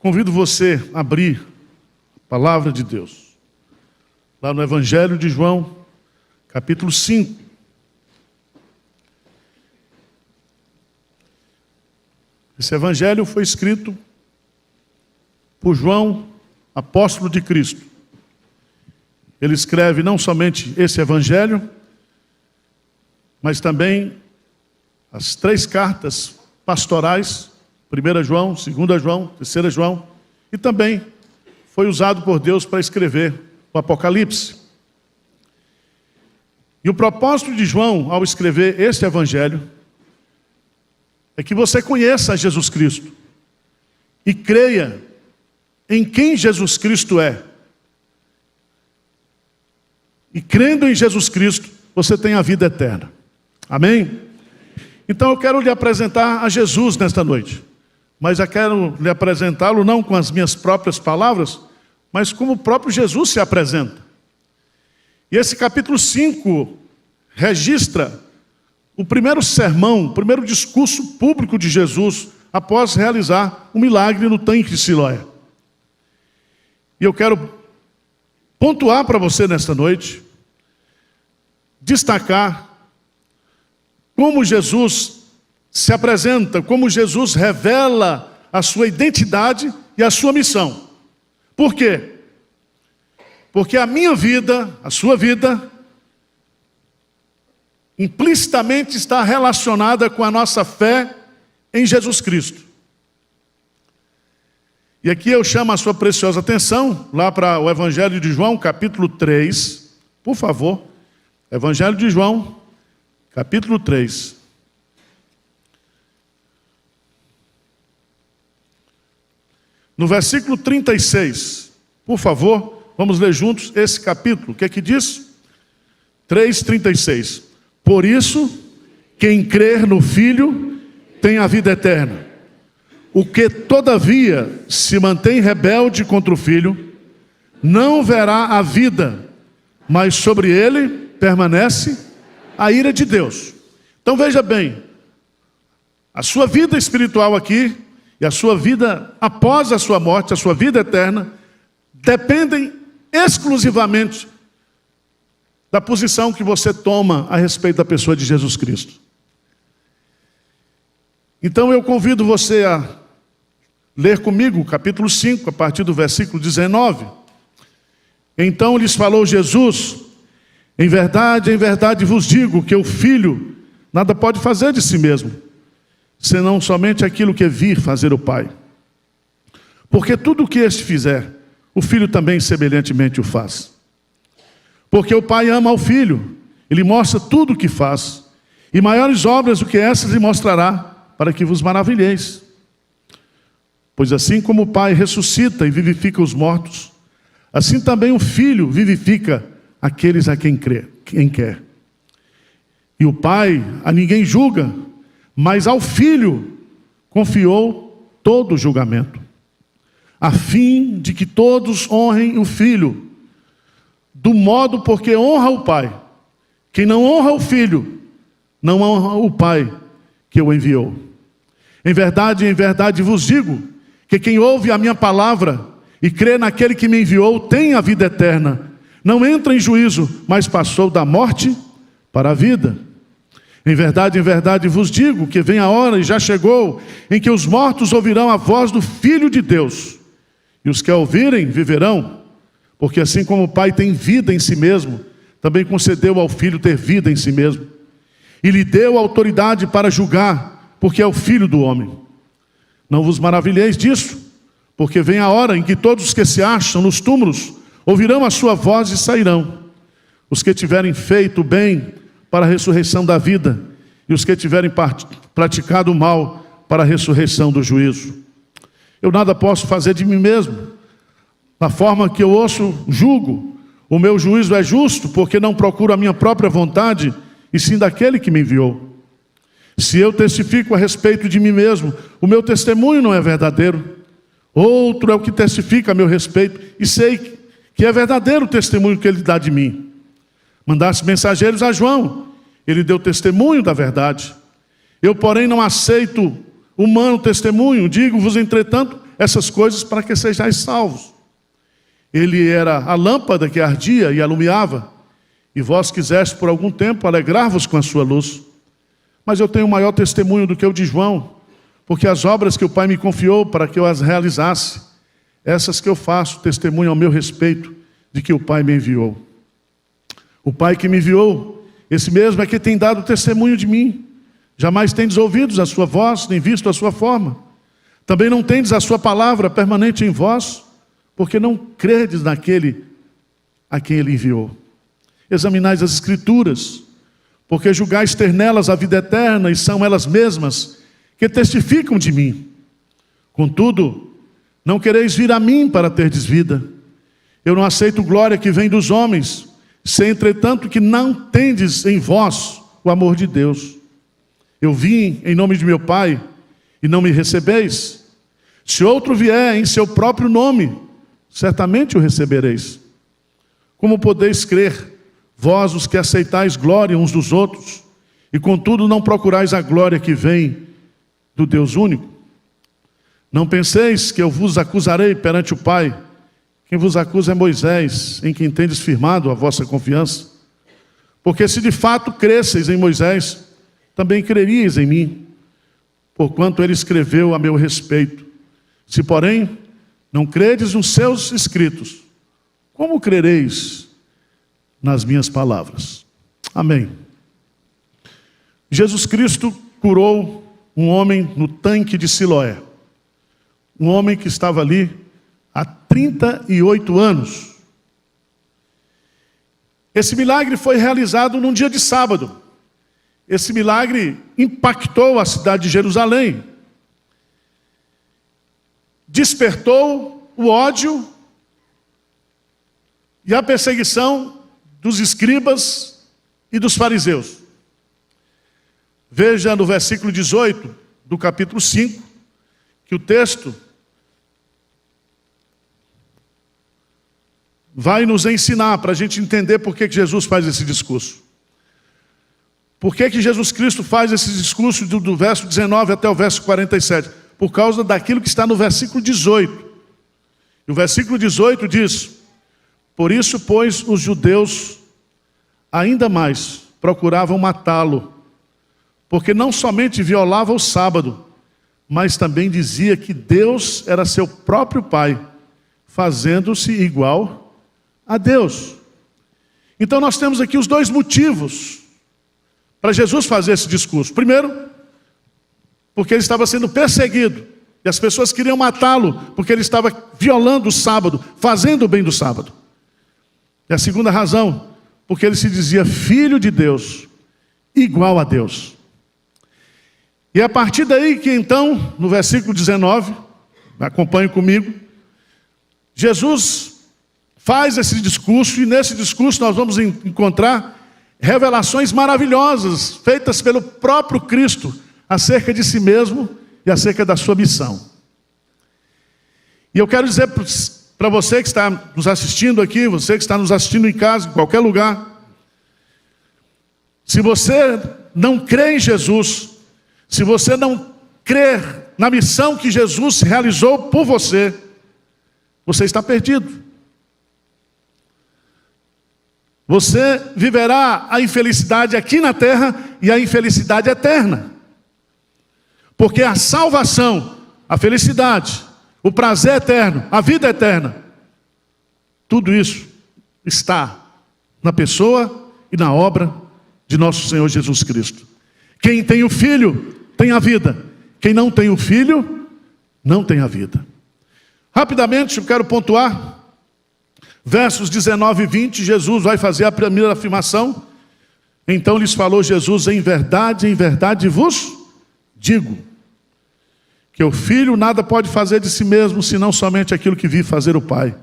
Convido você a abrir a palavra de Deus, lá no Evangelho de João, capítulo 5. Esse evangelho foi escrito por João, apóstolo de Cristo. Ele escreve não somente esse evangelho, mas também as 3 cartas pastorais, 1 João, 2 João, 3 João, e também foi usado por Deus para escrever o Apocalipse. E o propósito de João, ao escrever este evangelho, é que você conheça Jesus Cristo e creia em quem Jesus Cristo é. E crendo em Jesus Cristo, você tem a vida eterna. Amém? Então eu quero lhe apresentar a Jesus nesta noite. Mas eu quero lhe apresentá-lo não com as minhas próprias palavras, mas como o próprio Jesus se apresenta. E esse capítulo 5 registra o primeiro sermão, o primeiro discurso público de Jesus após realizar um milagre no tanque de Siloé. E eu quero pontuar para você nesta noite, destacar como Jesus se apresenta, como Jesus revela a sua identidade e a sua missão. Por quê? Porque a minha vida, a sua vida, implicitamente está relacionada com a nossa fé em Jesus Cristo. E aqui eu chamo a sua preciosa atenção, lá para o Evangelho de João, capítulo 3, por favor. Evangelho de João, capítulo 3. No versículo 36, por favor, vamos ler juntos esse capítulo. O que é que diz? 3:36. Por isso, quem crer no Filho tem a vida eterna. O que, todavia, se mantém rebelde contra o Filho, não verá a vida, mas sobre ele permanece a ira de Deus. Então veja bem, a sua vida espiritual aqui e a sua vida após a sua morte, a sua vida eterna, dependem exclusivamente da posição que você toma a respeito da pessoa de Jesus Cristo. Então eu convido você a ler comigo o capítulo 5, a partir do versículo 19. Então lhes falou Jesus: em verdade vos digo que o Filho nada pode fazer de si mesmo, senão somente aquilo que vir fazer o Pai. Porque tudo o que este fizer, o Filho também semelhantemente o faz. Porque o Pai ama ao Filho, ele mostra tudo o que faz, e maiores obras do que essas lhe mostrará, para que vos maravilheis. Pois assim como o Pai ressuscita e vivifica os mortos, assim também o Filho vivifica aqueles a quem quer. E o Pai a ninguém julga, mas ao Filho confiou todo o julgamento, a fim de que todos honrem o Filho, do modo porque honra o Pai. Quem não honra o Filho, não honra o Pai que o enviou. Em verdade vos digo, que quem ouve a minha palavra e crê naquele que me enviou, tem a vida eterna. Não entra em juízo, mas passou da morte para a vida. Em verdade vos digo, que vem a hora, e já chegou, em que os mortos ouvirão a voz do Filho de Deus. E os que a ouvirem, viverão. Porque assim como o Pai tem vida em si mesmo, também concedeu ao Filho ter vida em si mesmo. E lhe deu autoridade para julgar, porque é o Filho do homem. Não vos maravilheis disso, porque vem a hora em que todos os que se acham nos túmulos ouvirão a sua voz e sairão. Os que tiverem feito o bem para a ressurreição da vida, e os que tiverem praticado o mal para a ressurreição do juízo. Eu nada posso fazer de mim mesmo. Na forma que eu ouço, julgo. O meu juízo é justo, porque não procuro a minha própria vontade, e sim daquele que me enviou. Se eu testifico a respeito de mim mesmo, o meu testemunho não é verdadeiro. Outro é o que testifica a meu respeito, e sei que é verdadeiro o testemunho que ele dá de mim. Mandasse mensageiros a João, ele deu testemunho da verdade. Eu, porém, não aceito humano testemunho, digo-vos, entretanto, essas coisas para que sejais salvos. Ele era a lâmpada que ardia e alumiava, e vós quiseste por algum tempo alegrar-vos com a sua luz. Mas eu tenho maior testemunho do que o de João, porque as obras que o Pai me confiou para que eu as realizasse, essas que eu faço, testemunho ao meu respeito de que o Pai me enviou. O Pai que me enviou, esse mesmo é que tem dado testemunho de mim. Jamais tendes ouvido a sua voz, nem visto a sua forma. Também não tendes a sua palavra permanente em vós, porque não credes naquele a quem ele enviou. Examinais as Escrituras, porque julgais ter nelas a vida eterna, e são elas mesmas que testificam de mim. Contudo, não quereis vir a mim para terdes vida. Eu não aceito glória que vem dos homens, sei, entretanto, que não tendes em vós o amor de Deus. Eu vim em nome de meu Pai, e não me recebeis. Se outro vier em seu próprio nome, certamente o recebereis. Como podeis crer, vós os que aceitais glória uns dos outros, e contudo não procurais a glória que vem do Deus único? Não penseis que eu vos acusarei perante o Pai. Quem vos acusa é Moisés, em quem tendes firmado a vossa confiança. Porque se de fato cresceis em Moisés, também creríeis em mim, porquanto ele escreveu a meu respeito. Se, porém, não credes nos seus escritos, como crereis nas minhas palavras? Amém. Jesus Cristo curou um homem no tanque de Siloé. Um homem que estava ali há 38 anos. Esse milagre foi realizado num dia de sábado. Esse milagre impactou a cidade de Jerusalém. Despertou o ódio e a perseguição dos escribas e dos fariseus. Veja no versículo 18 do capítulo 5, que o texto vai nos ensinar para a gente entender por que Jesus faz esse discurso. Por que Jesus Cristo faz esse discurso do verso 19 até o verso 47? Por causa daquilo que está no versículo 18. E o versículo 18 diz: por isso, pois, os judeus ainda mais procuravam matá-lo, porque não somente violava o sábado, mas também dizia que Deus era seu próprio Pai, fazendo-se igual a Deus. Então nós temos aqui os dois motivos para Jesus fazer esse discurso. Primeiro, porque ele estava sendo perseguido, e as pessoas queriam matá-lo, porque ele estava violando o sábado, fazendo o bem do sábado. E a segunda razão, porque ele se dizia filho de Deus, igual a Deus. E a partir daí que então, no versículo 19, acompanhe comigo, Jesus faz esse discurso, e nesse discurso nós vamos encontrar revelações maravilhosas, feitas pelo próprio Cristo, acerca de si mesmo e acerca da sua missão. E eu quero dizer para você que está nos assistindo aqui, você que está nos assistindo em casa, em qualquer lugar, se você não crê em Jesus, se você não crer na missão que Jesus realizou por você, você está perdido. Você viverá a infelicidade aqui na terra e a infelicidade eterna. Porque a salvação, a felicidade, o prazer eterno, a vida eterna, tudo isso está na pessoa e na obra de nosso Senhor Jesus Cristo. Quem tem o Filho tem a vida. Quem não tem o Filho não tem a vida. Rapidamente eu quero pontuar. Versos 19 e 20, Jesus vai fazer a primeira afirmação. Então lhes falou Jesus: em verdade vos digo, que o Filho nada pode fazer de si mesmo, senão somente aquilo que vi fazer o Pai.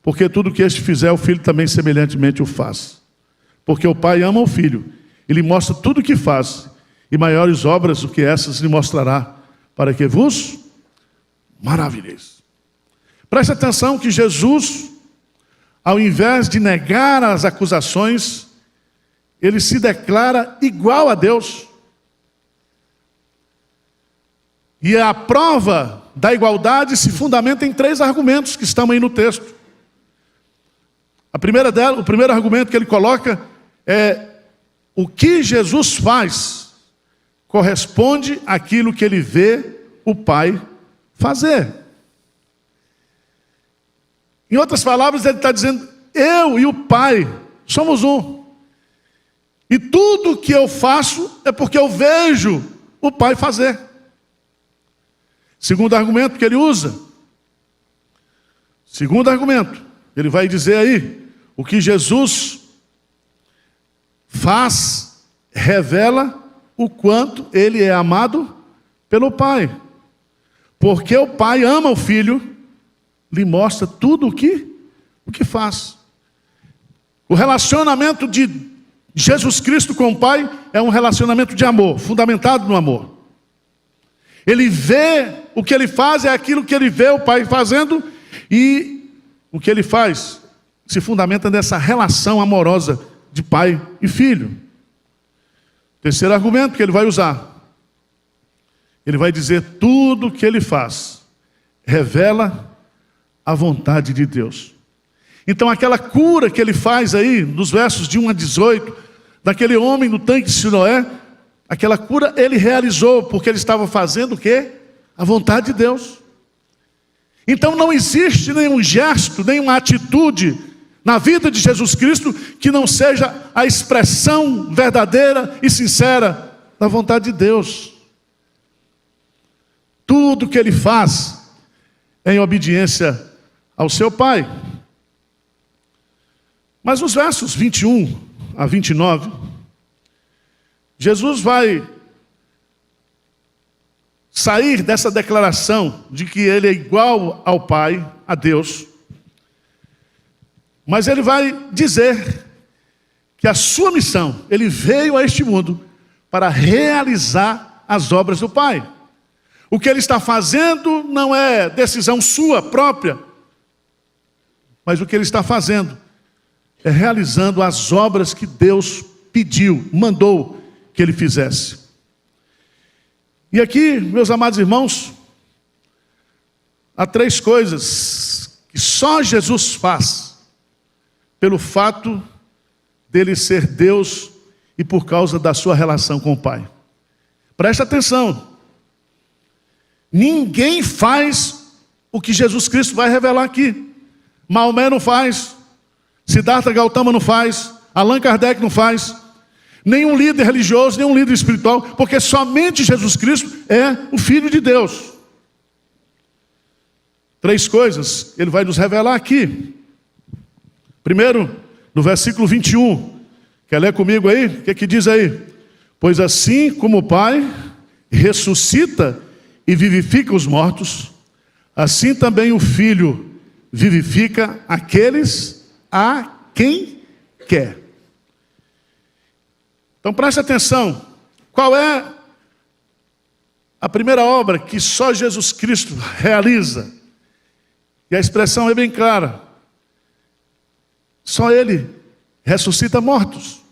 Porque tudo que este fizer, o Filho também semelhantemente o faz. Porque o Pai ama o Filho, e lhe mostra tudo o que faz, e maiores obras do que essas lhe mostrará, para que vos maravilheis. Preste atenção que Jesus, ao invés de negar as acusações, ele se declara igual a Deus. E a prova da igualdade se fundamenta em 3 argumentos que estão aí no texto. O primeiro argumento que ele coloca é: o que Jesus faz corresponde àquilo que ele vê o Pai fazer. Em outras palavras, ele está dizendo: eu e o Pai somos um. E tudo que eu faço é porque eu vejo o Pai fazer. Segundo argumento que ele usa. Segundo argumento, ele vai dizer aí: o que Jesus faz revela o quanto ele é amado pelo Pai. Porque o Pai ama o Filho, lhe mostra tudo o que faz. O relacionamento de Jesus Cristo com o Pai é um relacionamento de amor, fundamentado no amor. Ele vê o que ele faz, é aquilo que ele vê o Pai fazendo, e o que ele faz se fundamenta nessa relação amorosa de pai e filho. Terceiro argumento que ele vai usar. Ele vai dizer: tudo que ele faz revela a vontade de Deus. Então aquela cura que ele faz aí, nos versos de 1 a 18, daquele homem no tanque de Siloé, aquela cura ele realizou, porque ele estava fazendo o quê? A vontade de Deus. Então não existe nenhum gesto, nenhuma atitude na vida de Jesus Cristo que não seja a expressão verdadeira e sincera da vontade de Deus. Tudo que ele faz é em obediência ao seu Pai. Mas nos versos 21 a 29, Jesus vai sair dessa declaração de que ele é igual ao Pai, a Deus, mas ele vai dizer que a sua missão, ele veio a este mundo para realizar as obras do Pai. O que ele está fazendo não é decisão sua própria, mas o que ele está fazendo é realizando as obras que Deus pediu, mandou que ele fizesse. E aqui, meus amados irmãos, há 3 coisas que só Jesus faz, pelo fato dele ser Deus e por causa da sua relação com o Pai. Preste atenção. Ninguém faz o que Jesus Cristo vai revelar aqui. Maomé não faz, Siddhartha Gautama não faz, Allan Kardec não faz, nenhum líder religioso, nenhum líder espiritual, porque somente Jesus Cristo é o Filho de Deus. 3 coisas ele vai nos revelar aqui. Primeiro, no versículo 21, quer ler comigo aí? O que diz aí? Pois assim como o Pai ressuscita e vivifica os mortos, assim também o Filho vivifica aqueles a quem quer. Então preste atenção, qual é a primeira obra que só Jesus Cristo realiza? E a expressão é bem clara: só Ele ressuscita mortos.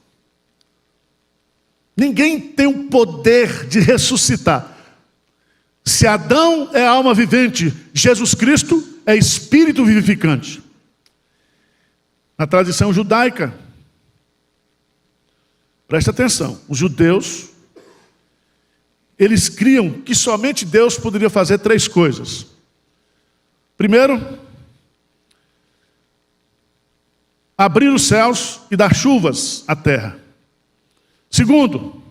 Ninguém tem o poder de ressuscitar. Se Adão é alma vivente, Jesus Cristo é espírito vivificante. Na tradição judaica, presta atenção, os judeus, eles criam que somente Deus poderia fazer 3 coisas. Primeiro, abrir os céus e dar chuvas à terra. Segundo,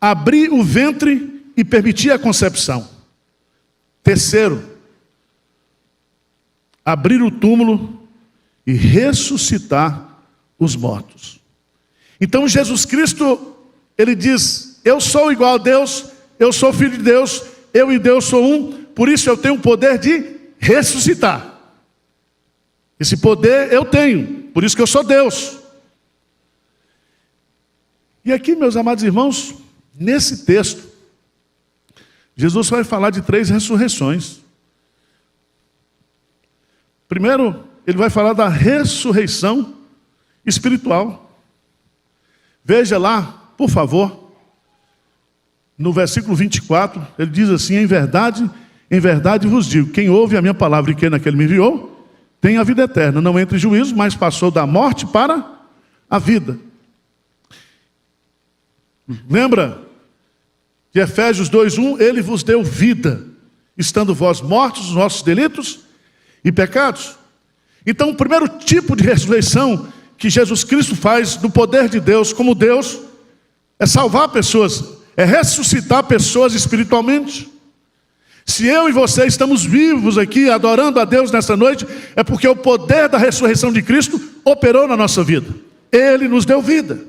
abrir o ventre e permitir a concepção. Terceiro, abrir o túmulo e ressuscitar os mortos. Então Jesus Cristo, ele diz: eu sou igual a Deus, eu sou filho de Deus, eu e Deus sou um, por isso eu tenho o poder de ressuscitar. Esse poder eu tenho, por isso que eu sou Deus. E aqui, meus amados irmãos, nesse texto, Jesus vai falar de 3 ressurreições. Primeiro, ele vai falar da ressurreição espiritual. Veja lá, por favor, no versículo 24, ele diz assim: em verdade, em verdade vos digo, quem ouve a minha palavra e crê naquele que me enviou, tem a vida eterna, não entra em juízo, mas passou da morte para a vida. Lembra de Efésios 2:1, ele vos deu vida, estando vós mortos nos nossos delitos e pecados. Então o primeiro tipo de ressurreição que Jesus Cristo faz do poder de Deus como Deus, é salvar pessoas, é ressuscitar pessoas espiritualmente. Se eu e você estamos vivos aqui, adorando a Deus nessa noite, é porque o poder da ressurreição de Cristo operou na nossa vida. Ele nos deu vida.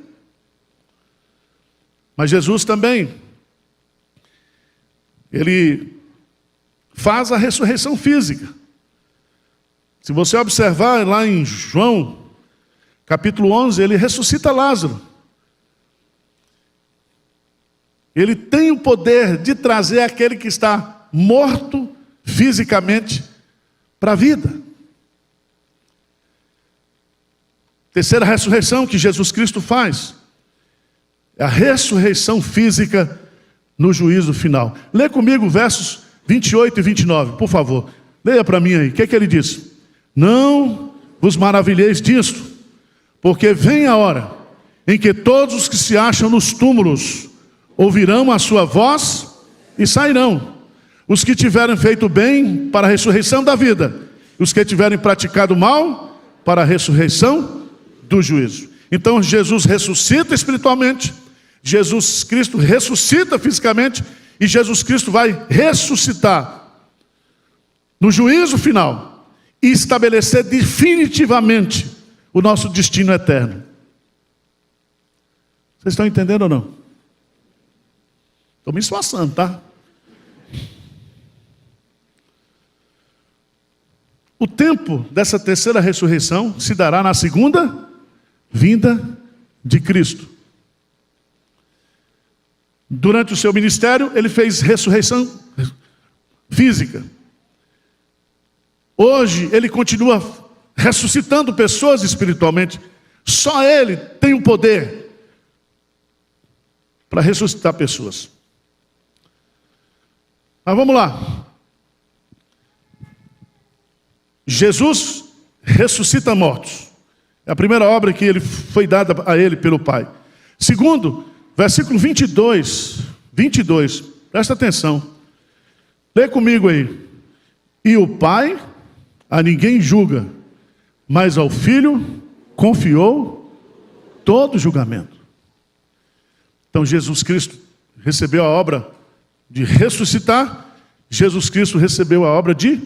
Mas Jesus também, Ele faz a ressurreição física. Se você observar lá em João, capítulo 11, Ele ressuscita Lázaro. Ele tem o poder de trazer aquele que está morto fisicamente para a vida. Terceira ressurreição que Jesus Cristo faz é a ressurreição física no juízo final. Lê comigo versos 28 e 29, por favor. Leia para mim aí. O que é que ele diz? Não vos maravilheis disto, porque vem a hora em que todos os que se acham nos túmulos ouvirão a sua voz e sairão. Os que tiverem feito bem para a ressurreição da vida, os que tiverem praticado mal para a ressurreição do juízo. Então Jesus ressuscita espiritualmente, Jesus Cristo ressuscita fisicamente, e Jesus Cristo vai ressuscitar no juízo final e estabelecer definitivamente o nosso destino eterno. Vocês estão entendendo ou não? Estou me esforçando, tá? O tempo dessa terceira ressurreição se dará na segunda vinda de Cristo. Durante o seu ministério, ele fez ressurreição física. Hoje, ele continua ressuscitando pessoas espiritualmente. Só ele tem o poder para ressuscitar pessoas. Mas vamos lá. Jesus ressuscita mortos. É a primeira obra que ele foi dada a ele pelo Pai. Segundo, versículo 22, presta atenção. Lê comigo aí. E o Pai a ninguém julga, mas ao Filho confiou todo o julgamento. Então Jesus Cristo recebeu a obra de ressuscitar, Jesus Cristo recebeu a obra de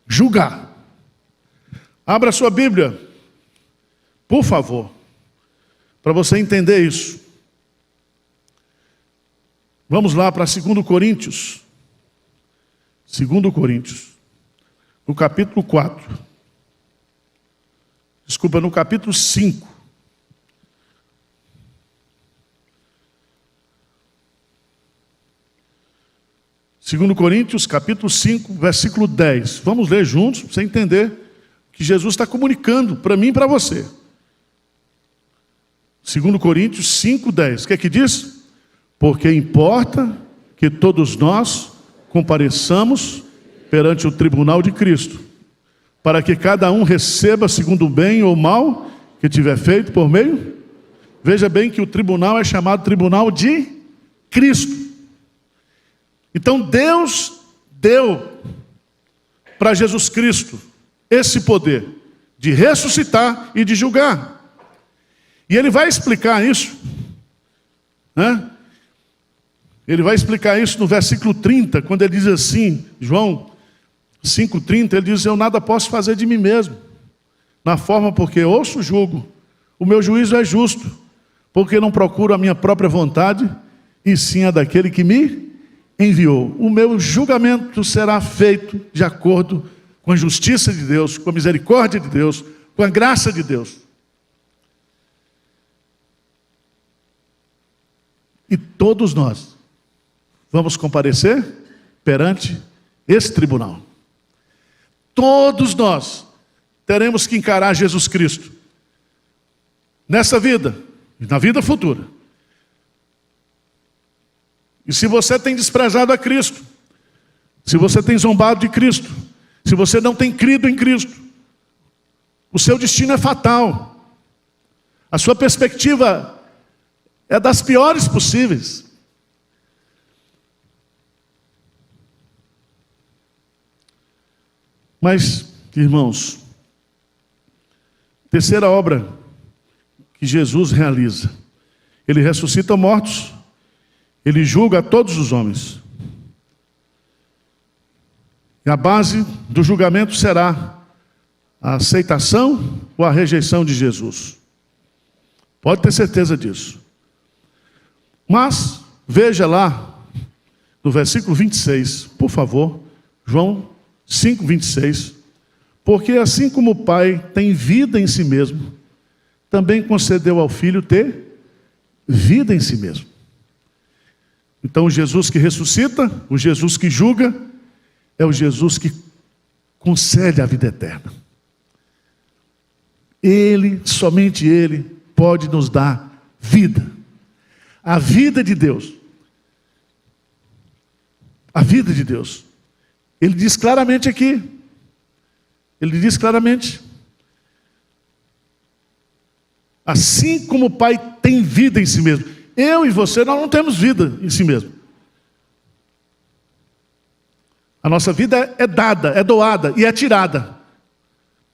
julgar. Abra sua Bíblia, por favor, para você entender isso. Vamos lá para 2 Coríntios. 2 Coríntios, no capítulo 4. Desculpa, no capítulo 5. Segundo Coríntios, capítulo 5, versículo 10. Vamos ler juntos, para você entender que Jesus está comunicando para mim e para você. 2 Coríntios 5, 10. O que é que diz? Porque importa que todos nós compareçamos perante o tribunal de Cristo, para que cada um receba segundo o bem ou mal que tiver feito por meio. Veja bem que o tribunal é chamado tribunal de Cristo. Então Deus deu para Jesus Cristo esse poder de ressuscitar e de julgar. E ele vai explicar isso, né? Ele vai explicar isso no versículo 30, quando ele diz assim, João 5,30, ele diz: eu nada posso fazer de mim mesmo, na forma porque ouço julgo, o meu juízo é justo, porque não procuro a minha própria vontade, e sim a daquele que me enviou. O meu julgamento será feito de acordo com a justiça de Deus, com a misericórdia de Deus, com a graça de Deus. E todos nós vamos comparecer perante esse tribunal. Todos nós teremos que encarar Jesus Cristo nessa vida e na vida futura. E se você tem desprezado a Cristo, se você tem zombado de Cristo, se você não tem crido em Cristo, o seu destino é fatal. A sua perspectiva é das piores possíveis. Mas, irmãos, terceira obra que Jesus realiza: Ele ressuscita mortos, Ele julga a todos os homens. E a base do julgamento será a aceitação ou a rejeição de Jesus. Pode ter certeza disso. Mas, veja lá, no versículo 26, por favor, João 5, 26. Porque assim como o Pai tem vida em si mesmo, também concedeu ao Filho ter vida em si mesmo. Então, o Jesus que ressuscita, o Jesus que julga, é o Jesus que concede a vida eterna. Ele, somente Ele, pode nos dar vida. A vida de Deus. A vida de Deus. Ele diz claramente aqui. Ele diz claramente. Assim como o Pai tem vida em si mesmo. Eu e você, nós não temos vida em si mesmo. A nossa vida é dada, é doada e é tirada.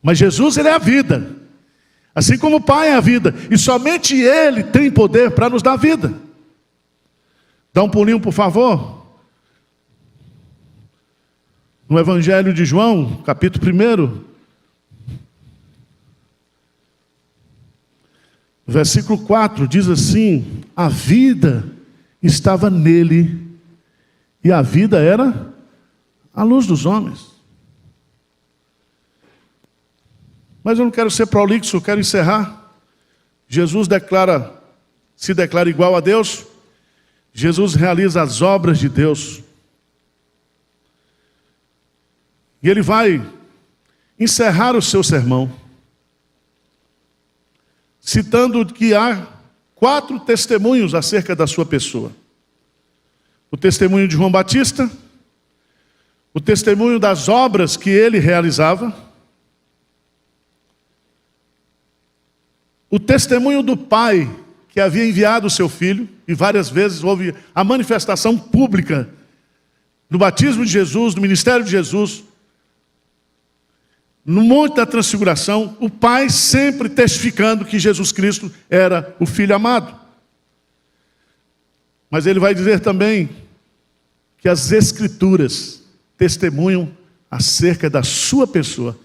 Mas Jesus, Ele é a vida. Assim como o Pai é a vida. E somente Ele tem poder para nos dar vida. Dá um pulinho, por favor. No Evangelho de João, capítulo 1. Versículo 4 diz assim: a vida estava nele, e a vida era a luz dos homens. Mas eu não quero ser prolixo, eu quero encerrar. Jesus se declara igual a Deus. Jesus realiza as obras de Deus. E Ele vai encerrar o seu sermão, citando que há 4 testemunhos acerca da sua pessoa. O testemunho de João Batista, o testemunho das obras que ele realizava, o testemunho do Pai que havia enviado o seu Filho, e várias vezes houve a manifestação pública do batismo de Jesus, do ministério de Jesus, no Monte da Transfiguração, o Pai sempre testificando que Jesus Cristo era o Filho amado. Mas Ele vai dizer também que as Escrituras testemunham acerca da sua pessoa.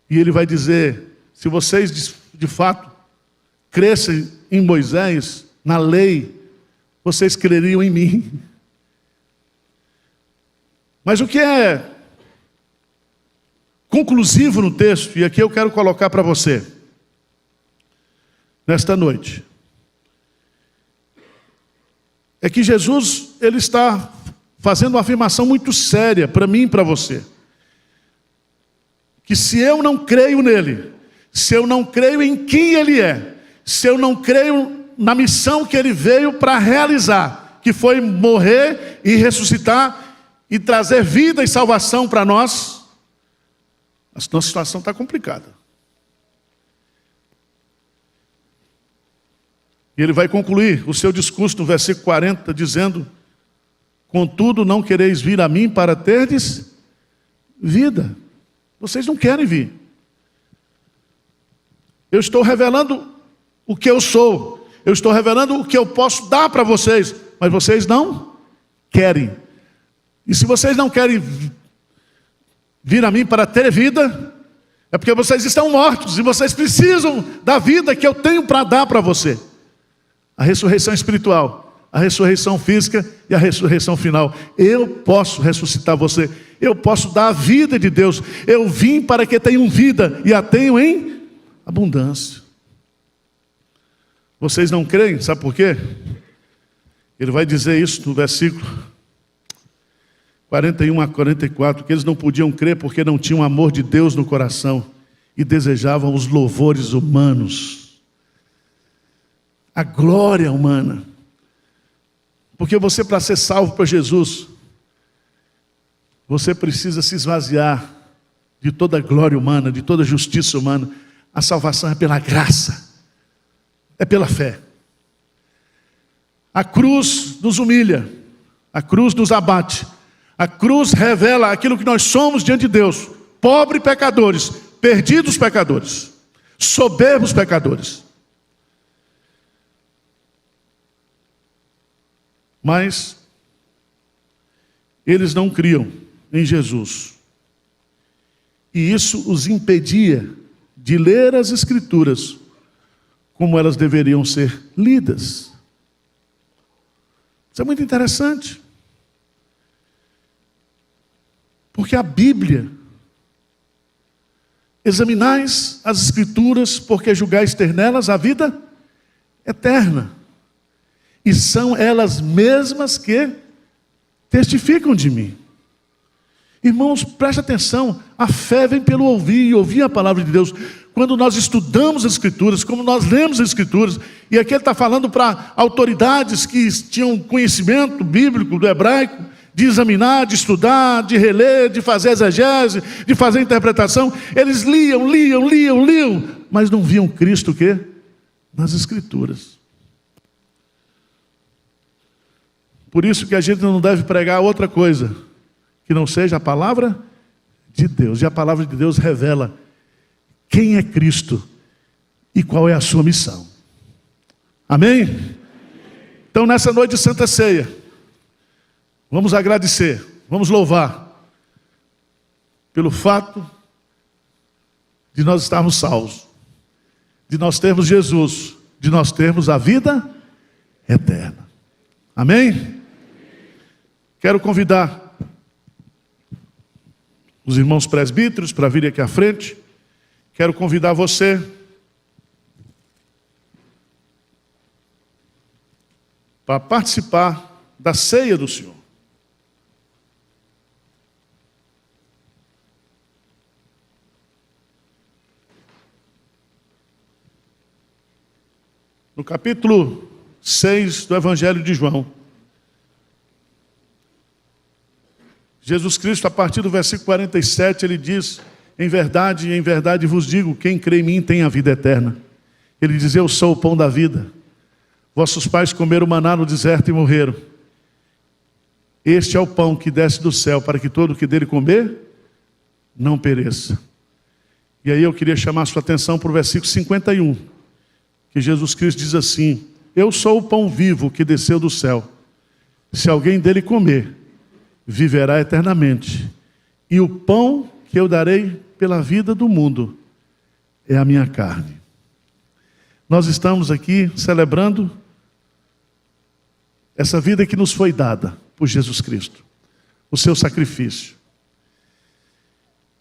E Ele vai dizer: se vocês de fato crescem em Moisés, na lei, vocês creriam em mim. Mas o que é conclusivo no texto, e aqui eu quero colocar para você, nesta noite, é que Jesus, Ele está fazendo uma afirmação muito séria para mim e para você. Que se eu não creio nele, se eu não creio em quem Ele é, se eu não creio na missão que Ele veio para realizar, que foi morrer e ressuscitar e trazer vida e salvação para nós, a nossa situação está complicada. E Ele vai concluir o seu discurso no versículo 40, dizendo: contudo, não quereis vir a mim para terdes vida. Vocês não querem vir. Eu estou revelando o que eu sou. Eu estou revelando o que eu posso dar para vocês. Mas vocês não querem. E se vocês não querem vir a mim para ter vida, é porque vocês estão mortos. E vocês precisam da vida que eu tenho para dar para você. A ressurreição espiritual, a ressurreição física e a ressurreição final. Eu posso ressuscitar você. Eu posso dar a vida de Deus. Eu vim para que tenham vida e a tenham em abundância. Vocês não creem? Sabe por quê? Ele vai dizer isso no versículo 41 a 44, que eles não podiam crer porque não tinham amor de Deus no coração e desejavam os louvores humanos, a glória humana. Porque você, para ser salvo por Jesus, Você precisa se esvaziar de toda glória humana, de toda justiça humana. A salvação é pela graça, é pela fé. A cruz nos humilha, a cruz nos abate, a cruz revela aquilo que nós somos diante de Deus: pobres pecadores, perdidos pecadores, soberbos pecadores. Mas eles não criam em Jesus. E isso os impedia de ler as Escrituras como elas deveriam ser lidas. Isso é muito interessante. Porque a Bíblia: examinais as Escrituras, porque julgais ter nelas a vida eterna. E são elas mesmas que testificam de mim. Irmãos, preste atenção. A fé vem pelo ouvir, e ouvir a palavra de Deus. Quando nós estudamos as Escrituras, como nós lemos as Escrituras, e aqui ele está falando para autoridades que tinham conhecimento bíblico do hebraico, de examinar, de estudar, de reler, de fazer exegese, de fazer interpretação. Eles liam, mas não viam Cristo o quê? Nas Escrituras. Por isso que a gente não deve pregar outra coisa que não seja a palavra de Deus. E a palavra de Deus revela quem é Cristo e qual é a sua missão. Amém? Então, nessa noite de Santa Ceia, vamos agradecer, vamos louvar pelo fato de nós estarmos salvos, de nós termos Jesus, de nós termos a vida eterna. Amém? Quero convidar os irmãos presbíteros para virem aqui à frente. Quero convidar você para participar da ceia do Senhor. No capítulo 6 do Evangelho de João, Jesus Cristo, a partir do versículo 47, ele diz: em verdade vos digo, quem crê em mim tem a vida eterna. Ele diz: eu sou o pão da vida. Vossos pais comeram maná no deserto e morreram. Este é o pão que desce do céu, para que todo o que dele comer não pereça. E aí eu queria chamar a sua atenção para o versículo 51, que Jesus Cristo diz assim: eu sou o pão vivo que desceu do céu. Se alguém dele comer, viverá eternamente. E o pão que eu darei pela vida do mundo é a minha carne. Nós estamos aqui celebrando essa vida que nos foi dada por Jesus Cristo, o seu sacrifício.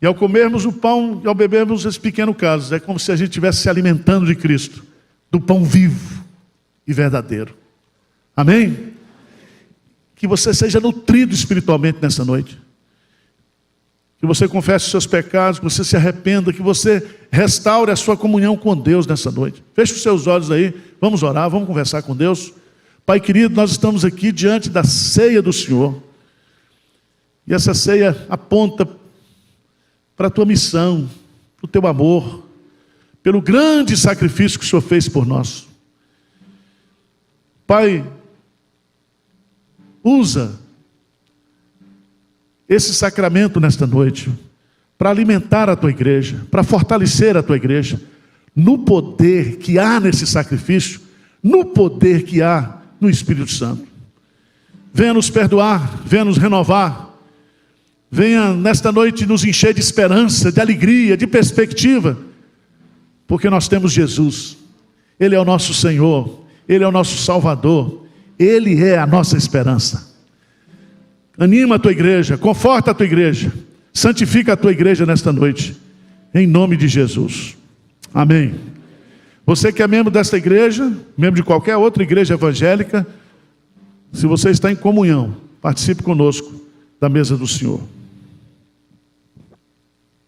E ao comermos o pão e ao bebermos esse pequeno cálice, é como se a gente estivesse se alimentando de Cristo, do pão vivo e verdadeiro. Amém? Que você seja nutrido espiritualmente nessa noite. Que você confesse os seus pecados, que você se arrependa, que você restaure a sua comunhão com Deus nessa noite. Feche os seus olhos aí, vamos orar, vamos conversar com Deus. Pai querido, nós estamos aqui diante da ceia do Senhor. E essa ceia aponta para a tua missão, para o teu amor, pelo grande sacrifício que o Senhor fez por nós. Pai, usa esse sacramento nesta noite para alimentar a tua igreja, para fortalecer a tua igreja, no poder que há nesse sacrifício, no poder que há no Espírito Santo. Venha nos perdoar, venha nos renovar, venha nesta noite nos encher de esperança, de alegria, de perspectiva, porque nós temos Jesus. Ele é o nosso Senhor, Ele é o nosso Salvador, Ele é a nossa esperança. Anima a tua igreja, conforta a tua igreja, santifica a tua igreja nesta noite, em nome de Jesus. Amém. Você que é membro desta igreja, membro de qualquer outra igreja evangélica, se você está em comunhão, participe conosco da mesa do Senhor.